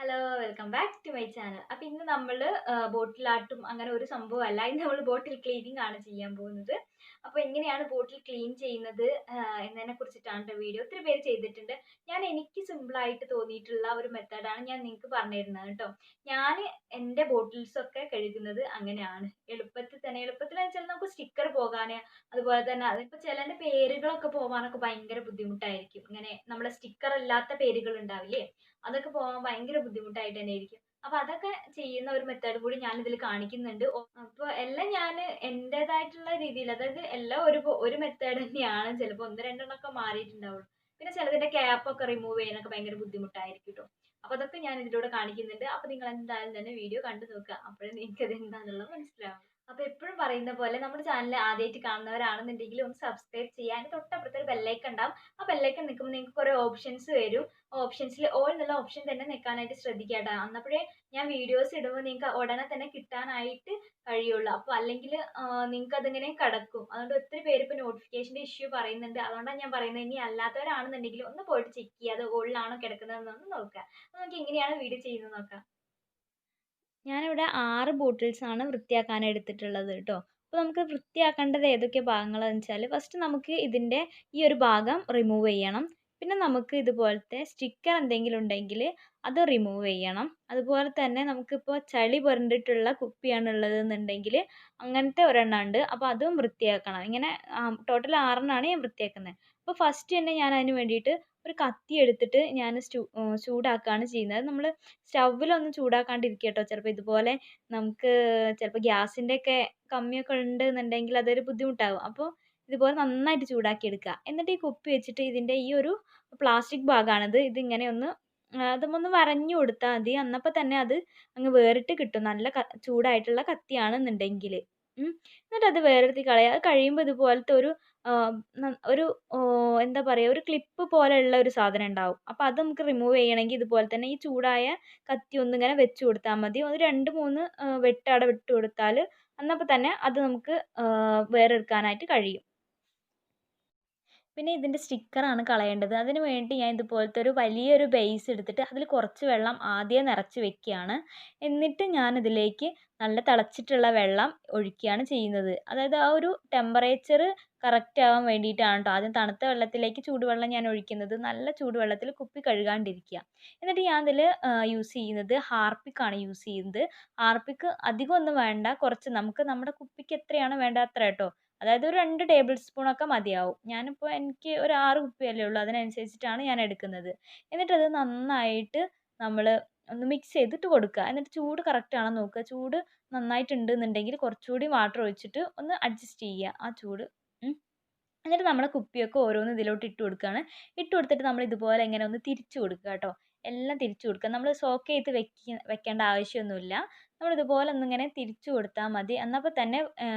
Hello welcome back to my channel. അപ്പോൾ ഇന്ന് നമ്മൾ ബോട്ടിലാട്ടും അങ്ങനെ ഒരു സംഭവമല്ല. ഇന്ന് നമ്മൾ ബോട്ടിൽ ക്ലീനിങ് ആണ് ചെയ്യാൻ പോകുന്നത്. അപ്പോൾ എങ്ങനെയാണ് ബോട്ടിൽ ക്ലീൻ ചെയ്യുന്നത് എന്നതിനെ കുറിച്ചിട്ടാണ് വീഡിയോ. ഒത്തിരി പേര് ചെയ്തിട്ടുണ്ട്. എനിക്ക് സിമ്പിളായിട്ട് തോന്നിയിട്ടുള്ള ഒരു മെത്തേഡാണ് ഞാൻ നിങ്ങൾക്ക് പറഞ്ഞു തരുന്നത് കേട്ടോ. ഞാൻ എൻ്റെ ബോട്ടിൽസൊക്കെ കഴുകുന്നത് അങ്ങനെയാണ്. എളുപ്പത്തിൽ വെച്ചാൽ നമുക്ക് സ്റ്റിക്കർ പോകാൻ, അതുപോലെ തന്നെ അതിപ്പോൾ ചിലൻ്റെ പേരുകളൊക്കെ പോകാനൊക്കെ ഭയങ്കര ബുദ്ധിമുട്ടായിരിക്കും. ഇങ്ങനെ നമ്മളെ സ്റ്റിക്കർ അല്ലാത്ത പേരുകൾ ഉണ്ടാവില്ലേ, അതൊക്കെ പോകാൻ ഭയങ്കര ബുദ്ധിമുട്ടായിട്ട് തന്നെ ആയിരിക്കും. അപ്പൊ അതൊക്കെ ചെയ്യുന്ന ഒരു മെത്തേഡ് കൂടി ഞാൻ ഇതിൽ കാണിക്കുന്നുണ്ട്. അപ്പോൾ എല്ലാം ഞാൻ എൻ്റെതായിട്ടുള്ള രീതിയിൽ, അതായത് എല്ലാം ഒരു മെത്തേഡ് തന്നെയാണ്. ചിലപ്പോൾ ഒന്ന് രണ്ടെണ്ണമൊക്കെ മാറിയിട്ടുണ്ടാവുള്ളൂ. പിന്നെ ചിലതിന്റെ ക്യാപ്പൊക്കെ റിമൂവ് ചെയ്യാനൊക്കെ ഭയങ്കര ബുദ്ധിമുട്ടായിരിക്കും കേട്ടോ. അപ്പൊ അതൊക്കെ ഞാൻ ഇതിലൂടെ കാണിക്കുന്നുണ്ട്. അപ്പൊ നിങ്ങൾ എന്തായാലും തന്നെ വീഡിയോ കണ്ടു നോക്കുക, അപ്പോഴേ നിങ്ങൾക്ക് അത് എന്താണെന്നുള്ളത് മനസ്സിലാവും. അപ്പൊ എപ്പോഴും പറയുന്ന പോലെ നമ്മുടെ ചാനൽ ആദ്യമായിട്ട് കാണുന്നവരാണെന്നുണ്ടെങ്കിൽ ഒന്ന് സബ്സ്ക്രൈബ് ചെയ്യാൻ, തൊട്ടപ്പുറത്ത് ഒരു ബെല്ലൈക്കൺ ഉണ്ടാവും. ആ ബെല്ലൈക്കൺ നിൽക്കുമ്പോൾ നിങ്ങൾക്ക് കുറേ ഓപ്ഷൻസ് വരും. ഓപ്ഷൻസിൽ ഓൾ എന്നുള്ള ഓപ്ഷൻ തന്നെ നിൽക്കാനായിട്ട് ശ്രദ്ധിക്കാട്ടോ. അന്നപ്പോഴേ ഞാൻ വീഡിയോസ് ഇടുമ്പോൾ നിങ്ങൾക്ക് ഉടനെ തന്നെ കിട്ടാനായിട്ട് കഴിയുള്ളൂ. അപ്പോൾ അല്ലെങ്കിൽ നിങ്ങൾക്ക് അതിങ്ങനെ കിടക്കും. അതുകൊണ്ട് ഒത്തിരി പേര് ഇപ്പോൾ നോട്ടിഫിക്കേഷൻ്റെ ഇഷ്യൂ പറയുന്നുണ്ട്. അതുകൊണ്ടാണ് ഞാൻ പറയുന്നത്, ഇനി അല്ലാത്തവരാണെന്നുണ്ടെങ്കിൽ ഒന്ന് പോയിട്ട് ചെക്ക് ചെയ്യുക, അത് ഓളിലാണോ കിടക്കുന്നതെന്നൊന്ന് നോക്കുക. അപ്പോൾ നമുക്ക് എങ്ങനെയാണ് വീഡിയോ ചെയ്യുന്നത് നോക്കാം. ഞാനിവിടെ 6 ബോട്ടിൽസാണ് വൃത്തിയാക്കാൻ എടുത്തിട്ടുള്ളത് കേട്ടോ. അപ്പോൾ നമുക്ക് വൃത്തിയാക്കേണ്ടത് ഏതൊക്കെ ഭാഗങ്ങളാണെന്ന് വെച്ചാൽ, ഫസ്റ്റ് നമുക്ക് ഇതിൻ്റെ ഈ ഒരു ഭാഗം റിമൂവ് ചെയ്യണം. പിന്നെ നമുക്ക് ഇതുപോലത്തെ സ്റ്റിക്കർ എന്തെങ്കിലും ഉണ്ടെങ്കിൽ അത് റിമൂവ് ചെയ്യണം. അതുപോലെ തന്നെ നമുക്കിപ്പോൾ ചളി പുരണ്ടിട്ടുള്ള കുപ്പിയാണ് ഉള്ളതെന്നുണ്ടെങ്കിൽ അങ്ങനത്തെ ഒരെണ്ണം ഉണ്ട്, അപ്പോൾ അതും വൃത്തിയാക്കണം. ഇങ്ങനെ ടോട്ടൽ 6 ഞാൻ വൃത്തിയാക്കുന്നത്. അപ്പോൾ ഫസ്റ്റ് തന്നെ ഞാൻ അതിന് വേണ്ടിയിട്ട് ഒരു കത്തി എടുത്തിട്ട് ഞാൻ ചൂടാക്കുകയാണ് ചെയ്യുന്നത്. നമ്മൾ സ്റ്റൗവിലൊന്നും ചൂടാക്കാണ്ടിരിക്കുക കേട്ടോ. ചിലപ്പോൾ ഇതുപോലെ നമുക്ക് ചിലപ്പോൾ ഗ്യാസിൻ്റെയൊക്കെ കമ്മിയൊക്കെ ഉണ്ടെന്നുണ്ടെങ്കിൽ അതൊരു ബുദ്ധിമുട്ടാകും. അപ്പോൾ ഇതുപോലെ നന്നായിട്ട് ചൂടാക്കി എടുക്കുക. എന്നിട്ട് ഈ കുപ്പി വെച്ചിട്ട് ഇതിൻ്റെ ഈ ഒരു പ്ലാസ്റ്റിക് ഭാഗമാണിത്, ഇതിങ്ങനെ ഒന്ന് അതുമൊന്ന് വരഞ്ഞു കൊടുത്താൽ മതി. അന്നപ്പോൾ തന്നെ അത് അങ്ങ് വേറിട്ട് കിട്ടും, നല്ല ചൂടായിട്ടുള്ള കത്തിയാണെന്നുണ്ടെങ്കിൽ. എന്നിട്ട് അത് വേറെടുത്ത് കളയുക. അത് കഴിയുമ്പോൾ ഇതുപോലത്തെ ഒരു എന്താ പറയുക, ഒരു ക്ലിപ്പ് പോലെയുള്ള ഒരു സാധനം ഉണ്ടാവും. അപ്പോൾ അത് നമുക്ക് റിമൂവ് ചെയ്യണമെങ്കിൽ ഇതുപോലെ തന്നെ ഈ ചൂടായ കത്തി ഒന്നിങ്ങനെ വെച്ച് കൊടുത്താൽ മതി. ഒരു 2-3 വെട്ട് അവിടെ വിട്ട് കൊടുത്താൽ അന്നപ്പോൾ തന്നെ അത് നമുക്ക് വേറെടുക്കാനായിട്ട് കഴിയും. പിന്നെ ഇതിൻ്റെ സ്റ്റിക്കറാണ് കളയേണ്ടത്. അതിന് വേണ്ടി ഞാൻ ഇതുപോലത്തെ ഒരു വലിയൊരു ബേസ് എടുത്തിട്ട് അതിൽ കുറച്ച് വെള്ളം ആദ്യം നിറച്ച് വെക്കുകയാണ്. എന്നിട്ട് ഞാനിതിലേക്ക് നല്ല തിളച്ചിട്ടുള്ള വെള്ളം ഒഴിക്കുകയാണ് ചെയ്യുന്നത്. അതായത് ആ ഒരു ടെമ്പറേച്ചർ കറക്റ്റ് ആവാൻ വേണ്ടിയിട്ടാണ് കേട്ടോ. ആദ്യം തണുത്ത വെള്ളത്തിലേക്ക് ചൂടുവെള്ളം ഞാൻ ഒഴിക്കുന്നത്. നല്ല ചൂടുവെള്ളത്തിൽ കുപ്പി കഴുകാണ്ടിരിക്കുക. എന്നിട്ട് ഞാൻ ഇതിൽ യൂസ് ചെയ്യുന്നത് ഹാർപ്പിക്കാണ് യൂസ് ചെയ്യുന്നത്. ഹാർപ്പിക്ക് അധികം ഒന്നും വേണ്ട, കുറച്ച് നമുക്ക് നമ്മുടെ കുപ്പിക്ക് എത്രയാണ് വേണ്ടത് അത്ര കേട്ടോ. അതായത് ഒരു 2 ടേബിൾ സ്പൂണൊക്കെ മതിയാവും. ഞാനിപ്പോൾ എനിക്ക് ഒരു 6 കുപ്പിയല്ലേ ഉള്ളൂ, അതിനനുസരിച്ചിട്ടാണ് ഞാൻ എടുക്കുന്നത്. എന്നിട്ടത് നന്നായിട്ട് നമ്മൾ ഒന്ന് മിക്സ് ചെയ്തിട്ട് കൊടുക്കുക. എന്നിട്ട് ചൂട് കറക്റ്റ് ആണോ നോക്കുക. ചൂട് നന്നായിട്ടുണ്ടെന്നുണ്ടെങ്കിൽ കുറച്ചുകൂടി വാട്ടർ ഒഴിച്ചിട്ട് ഒന്ന് അഡ്ജസ്റ്റ് ചെയ്യുക ആ ചൂട്. എന്നിട്ട് നമ്മൾ കുപ്പിയൊക്കെ ഓരോന്ന് ഇതിലോട്ട് ഇട്ട് കൊടുക്കുകയാണ്. ഇട്ട് കൊടുത്തിട്ട് നമ്മൾ ഇതുപോലെ ഇങ്ങനെ ഒന്ന് തിരിച്ചു കൊടുക്കുക കേട്ടോ. എല്ലാം തിരിച്ചു കൊടുക്കുക. നമ്മൾ സോക്ക് ചെയ്ത് വെക്കേണ്ട ആവശ്യമൊന്നുമില്ല. നമ്മൾ ഇതുപോലെ ഒന്നിങ്ങനെ തിരിച്ചു കൊടുത്താൽ മതി. എന്നപ്പോൾ തന്നെ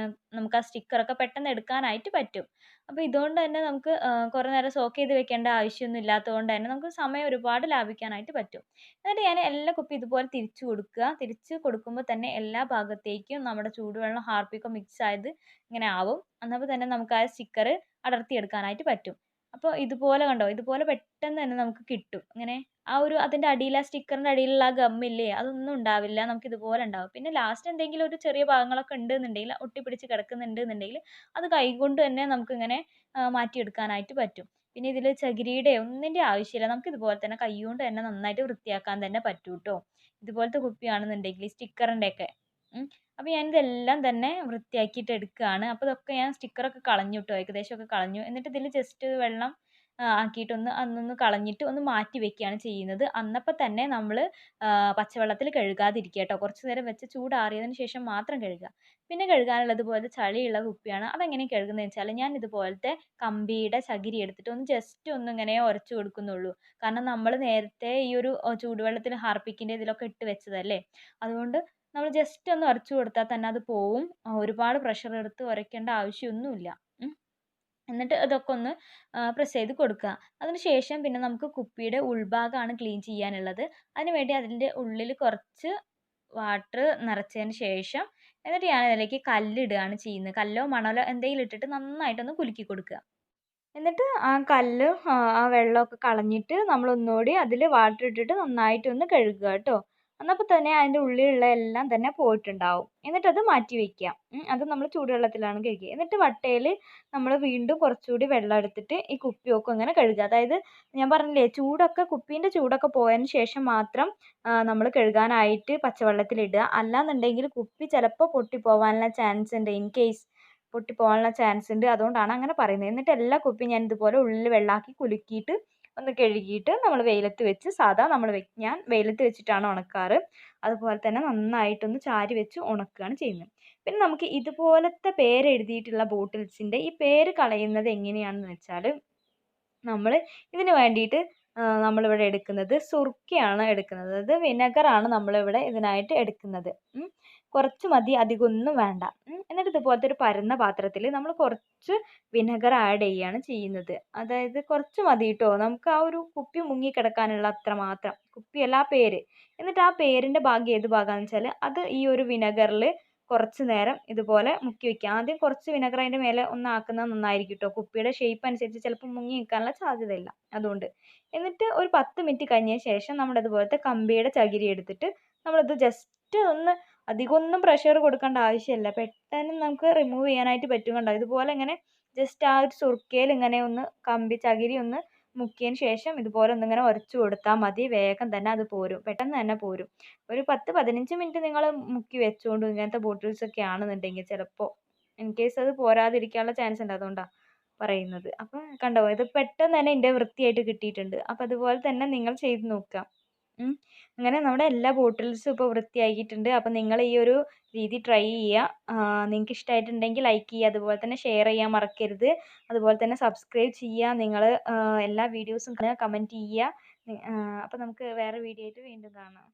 നമുക്ക് ആ സ്റ്റിക്കറൊക്കെ പെട്ടെന്ന് എടുക്കാനായിട്ട് പറ്റും. അപ്പോൾ ഇതുകൊണ്ട് തന്നെ നമുക്ക് കുറേ നേരം സോക്ക് ചെയ്ത് വെക്കേണ്ട ആവശ്യമൊന്നും ഇല്ലാത്തതുകൊണ്ട് തന്നെ നമുക്ക് സമയം ഒരുപാട് ലാഭിക്കാനായിട്ട് പറ്റും. എന്നിട്ട് ഞാൻ എല്ലാ കുപ്പി ഇതുപോലെ തിരിച്ചു കൊടുക്കുക. തിരിച്ച് കൊടുക്കുമ്പോൾ തന്നെ എല്ലാ ഭാഗത്തേക്കും നമ്മുടെ ചൂടുവെള്ളം ഹാർപ്പിക്കൊക്കെ മിക്സ് ആയത് ഇങ്ങനെ ആവും. എന്നപ്പോൾ തന്നെ നമുക്ക് ആ സ്റ്റിക്കർ അടർത്തിയെടുക്കാനായിട്ട് പറ്റും. അപ്പോൾ ഇതുപോലെ കണ്ടോ, ഇതുപോലെ പെട്ടെന്ന് തന്നെ നമുക്ക് കിട്ടും. ഇങ്ങനെ ആ ഒരു അതിൻ്റെ അടിയിൽ, ആ സ്റ്റിക്കറിൻ്റെ അടിയിലുള്ള ആ ഗമ്മില്ലേ, അതൊന്നും ഉണ്ടാവില്ല, നമുക്ക് ഇതുപോലെ ഉണ്ടാവും. പിന്നെ ലാസ്റ്റ് എന്തെങ്കിലും ഒരു ചെറിയ ഭാഗങ്ങളൊക്കെ ഉണ്ടെന്നുണ്ടെങ്കിൽ, ഒട്ടിപ്പിടിച്ച് കിടക്കുന്നുണ്ടെന്നുണ്ടെങ്കിൽ അത് കൈകൊണ്ട് തന്നെ നമുക്കിങ്ങനെ മാറ്റിയെടുക്കാനായിട്ട് പറ്റും. പിന്നെ ഇതിൽ ചകിരിയുടെ ഒന്നിൻ്റെ ആവശ്യമില്ല, നമുക്ക് ഇതുപോലെ തന്നെ കൈകൊണ്ട് തന്നെ നന്നായിട്ട് വൃത്തിയാക്കാൻ തന്നെ പറ്റും കേട്ടോ. ഇതുപോലത്തെ കുപ്പിയാണെന്നുണ്ടെങ്കിൽ സ്റ്റിക്കറിൻ്റെയൊക്കെ. അപ്പോൾ ഞാനിതെല്ലാം തന്നെ വൃത്തിയാക്കിയിട്ട് എടുക്കുകയാണ്. അപ്പോൾ ഇതൊക്കെ ഞാൻ സ്റ്റിക്കറൊക്കെ കളഞ്ഞു കേട്ടോ, ഏകദേശമൊക്കെ കളഞ്ഞു. എന്നിട്ട് ഇതിൽ ജസ്റ്റ് വെള്ളം ആക്കിയിട്ടൊന്ന് അതൊന്ന് കളഞ്ഞിട്ട് ഒന്ന് മാറ്റി വെക്കുകയാണ് ചെയ്യുന്നത്. അന്നപ്പോൾ തന്നെ നമ്മൾ പച്ചവെള്ളത്തിൽ കഴുകാതിരിക്കുക കേട്ടോ. കുറച്ച് നേരം വെച്ച് ചൂടാറിയതിന് ശേഷം മാത്രം കഴുകുക. പിന്നെ കഴുകാനുള്ളത് പോലെ ചളിയുള്ള കുപ്പിയാണ്. അതെങ്ങനെ കഴുകുന്നതെന്ന് വെച്ചാൽ, ഞാൻ ഇതുപോലത്തെ കമ്പിയുടെ ചകിരി എടുത്തിട്ട് ഒന്ന് ജസ്റ്റ് ഒന്നിങ്ങനെ ഉരച്ചു കൊടുക്കുന്നുള്ളൂ. കാരണം നമ്മൾ നേരത്തെ ഈ ഒരു ചൂടുവെള്ളത്തിൽ ഹാർപ്പിക്കിൻ്റെ ഇതിലൊക്കെ ഇട്ട് വെച്ചതല്ലേ, അതുകൊണ്ട് നമ്മൾ ജസ്റ്റ് ഒന്ന് ഉരച്ചു കൊടുത്താൽ തന്നെ അത് പോവും. ഒരുപാട് പ്രഷർ എടുത്ത് ഉരയ്ക്കേണ്ട ആവശ്യമൊന്നുമില്ല. എന്നിട്ട് ഇതൊക്കെ ഒന്ന് പ്രസ് ചെയ്ത് കൊടുക്കുക. അതിന് ശേഷം പിന്നെ നമുക്ക് കുപ്പിയുടെ ഉൾഭാഗമാണ് ക്ലീൻ ചെയ്യാനുള്ളത്. അതിന് വേണ്ടി അതിൻ്റെ ഉള്ളിൽ കുറച്ച് വാട്ടർ നിറച്ചതിന് ശേഷം എന്നിട്ട് ഞാൻ അതിലേക്ക് കല്ലിടുകയാണ് ചെയ്യുന്നത്. കല്ലോ മണലോ എന്തെങ്കിലും ഇട്ടിട്ട് നന്നായിട്ടൊന്ന് കുലുക്കി കൊടുക്കുക. എന്നിട്ട് ആ കല്ല് ആ വെള്ളമൊക്കെ കളഞ്ഞിട്ട് നമ്മൾ ഒന്നുകൂടി അതിൽ വാട്ടർ ഇട്ടിട്ട് നന്നായിട്ടൊന്ന് കഴുകുക കേട്ടോ. എന്നപ്പോൾ തന്നെ അതിൻ്റെ ഉള്ളിലുള്ള എല്ലാം തന്നെ പോയിട്ടുണ്ടാവും. എന്നിട്ടത് മാറ്റി വയ്ക്കുക. അത് നമ്മൾ ചൂടുവെള്ളത്തിലാണ് കഴുകുക. എന്നിട്ട് വട്ടയിൽ നമ്മൾ വീണ്ടും കുറച്ചുകൂടി വെള്ളം എടുത്തിട്ട് ഈ കുപ്പിയൊക്കെ അങ്ങനെ കഴുകുക. അതായത് ഞാൻ പറഞ്ഞില്ലേ, കുപ്പീൻ്റെ ചൂടൊക്കെ പോയതിന് ശേഷം മാത്രം നമ്മൾ കഴുകാനായിട്ട് പച്ചവെള്ളത്തിലിടുക. അല്ലാന്നുണ്ടെങ്കിൽ കുപ്പി ചിലപ്പോൾ പൊട്ടിപ്പോവാനുള്ള ചാൻസ് ഉണ്ട്. ഇൻ കേസ് പൊട്ടിപ്പോകാനുള്ള ചാൻസ് ഉണ്ട്. അതുകൊണ്ടാണ് അങ്ങനെ പറയുന്നത്. എന്നിട്ട് എല്ലാ കുപ്പിയും ഞാൻ ഇതുപോലെ ഉള്ളിൽ വെള്ളമാക്കി കുലുക്കിയിട്ട് ഒന്ന് കഴുകിയിട്ട് നമ്മൾ വെയിലത്ത് വെച്ച് ഞാൻ വെയിലത്ത് വെച്ചിട്ടാണ് ഉണക്കാറ്. അതുപോലെ തന്നെ നന്നായിട്ടൊന്ന് ചാരി വെച്ച് ഉണക്കുകയാണ് ചെയ്യുന്നത്. പിന്നെ നമുക്ക് ഇതുപോലത്തെ പേരെഴുതിയിട്ടുള്ള ബോട്ടിൽസിൻ്റെ ഈ പേര് കളയുന്നത് എങ്ങനെയാണെന്ന് വെച്ചാൽ, നമ്മൾ ഇതിന് വേണ്ടിയിട്ട് നമ്മളിവിടെ എടുക്കുന്നത് സുർക്കയാണ് എടുക്കുന്നത്. അത് വിനെഗറാണ് നമ്മളിവിടെ ഇതിനായിട്ട് എടുക്കുന്നത്. കുറച്ച് മതി, അധികമൊന്നും വേണ്ട. എന്നിട്ട് ഇതുപോലത്തെ ഒരു പരന്ന പാത്രത്തിൽ നമ്മൾ കുറച്ച് വിനെഗർ ആഡ് ചെയ്യുകയാണ് ചെയ്യുന്നത്. അതായത് കുറച്ച് മതി കേട്ടോ, നമുക്ക് ആ ഒരു കുപ്പി മുങ്ങിക്കിടക്കാനുള്ള അത്ര മാത്രം. കുപ്പിയല്ല, ആ പേര്. എന്നിട്ട് ആ പേരിൻ്റെ ഭാഗം ഏത് ഭാഗമാണെന്ന് വെച്ചാൽ അത് ഈ ഒരു വിനെഗറിൽ കുറച്ച് നേരം ഇതുപോലെ മുക്കി വയ്ക്കുക. ആദ്യം കുറച്ച് വിനെഗർ അതിൻ്റെ മേലെ ഒന്ന് ആക്കുന്നത് നന്നായിരിക്കും കേട്ടോ. കുപ്പിയുടെ ഷേപ്പ് അനുസരിച്ച് ചിലപ്പോൾ മുങ്ങി നിൽക്കാനുള്ള സാധ്യതയില്ല, അതുകൊണ്ട്. എന്നിട്ട് ഒരു 10 മിനിറ്റ് കഴിഞ്ഞ ശേഷം നമ്മുടെ ഇതുപോലത്തെ കമ്പിയുടെ ചകിരി എടുത്തിട്ട് നമ്മളത് ജസ്റ്റ് ഒന്ന്, അധികമൊന്നും പ്രഷർ കൊടുക്കേണ്ട ആവശ്യമില്ല, പെട്ടെന്ന് നമുക്ക് റിമൂവ് ചെയ്യാനായിട്ട് പറ്റും. കണ്ടോ, ഇതുപോലെ ഇങ്ങനെ ജസ്റ്റ് ആ ഒരു സുർക്കയിൽ ഇങ്ങനെ ഒന്ന് ചകിരി ഒന്ന് മുക്കിയതിന് ശേഷം ഇതുപോലെ ഒന്നിങ്ങനെ ഉരച്ചു കൊടുത്താൽ മതി. വേഗം തന്നെ അത് പോരും, പെട്ടെന്ന് തന്നെ പോരും. ഒരു 10-15 മിനിറ്റ് നിങ്ങൾ മുക്കി വെച്ചുകൊണ്ട്, ഇങ്ങനത്തെ ബോട്ടിൽസ് ഒക്കെ ആണെന്നുണ്ടെങ്കിൽ ചിലപ്പോൾ ഇൻ കേസ് അത് പോരാതിരിക്കാനുള്ള ചാൻസ് ഉണ്ട്, അതുകൊണ്ടാണ് പറയുന്നത്. അപ്പം കണ്ടോ, ഇത് പെട്ടെന്ന് തന്നെ എൻ്റെ വൃത്തിയായിട്ട് കിട്ടിയിട്ടുണ്ട്. അപ്പം അതുപോലെ തന്നെ നിങ്ങൾ ചെയ്ത് നോക്കുക. അങ്ങനെ നമ്മുടെ എല്ലാ ബോട്ടിൽസും ഇപ്പോൾ വൃത്തിയാക്കിയിട്ടുണ്ട്. അപ്പം നിങ്ങൾ ഈ ഒരു രീതി ട്രൈ ചെയ്യുക. നിങ്ങൾക്ക് ഇഷ്ടമായിട്ടുണ്ടെങ്കിൽ ലൈക്ക് ചെയ്യുക, അതുപോലെ തന്നെ ഷെയർ ചെയ്യാൻ മറക്കരുത്. അതുപോലെ തന്നെ സബ്സ്ക്രൈബ് ചെയ്യുക. നിങ്ങൾ എല്ലാ വീഡിയോസും കമൻറ്റ് ചെയ്യുക. അപ്പോൾ നമുക്ക് വേറെ വീഡിയോ ആയിട്ട് വീണ്ടും കാണാം.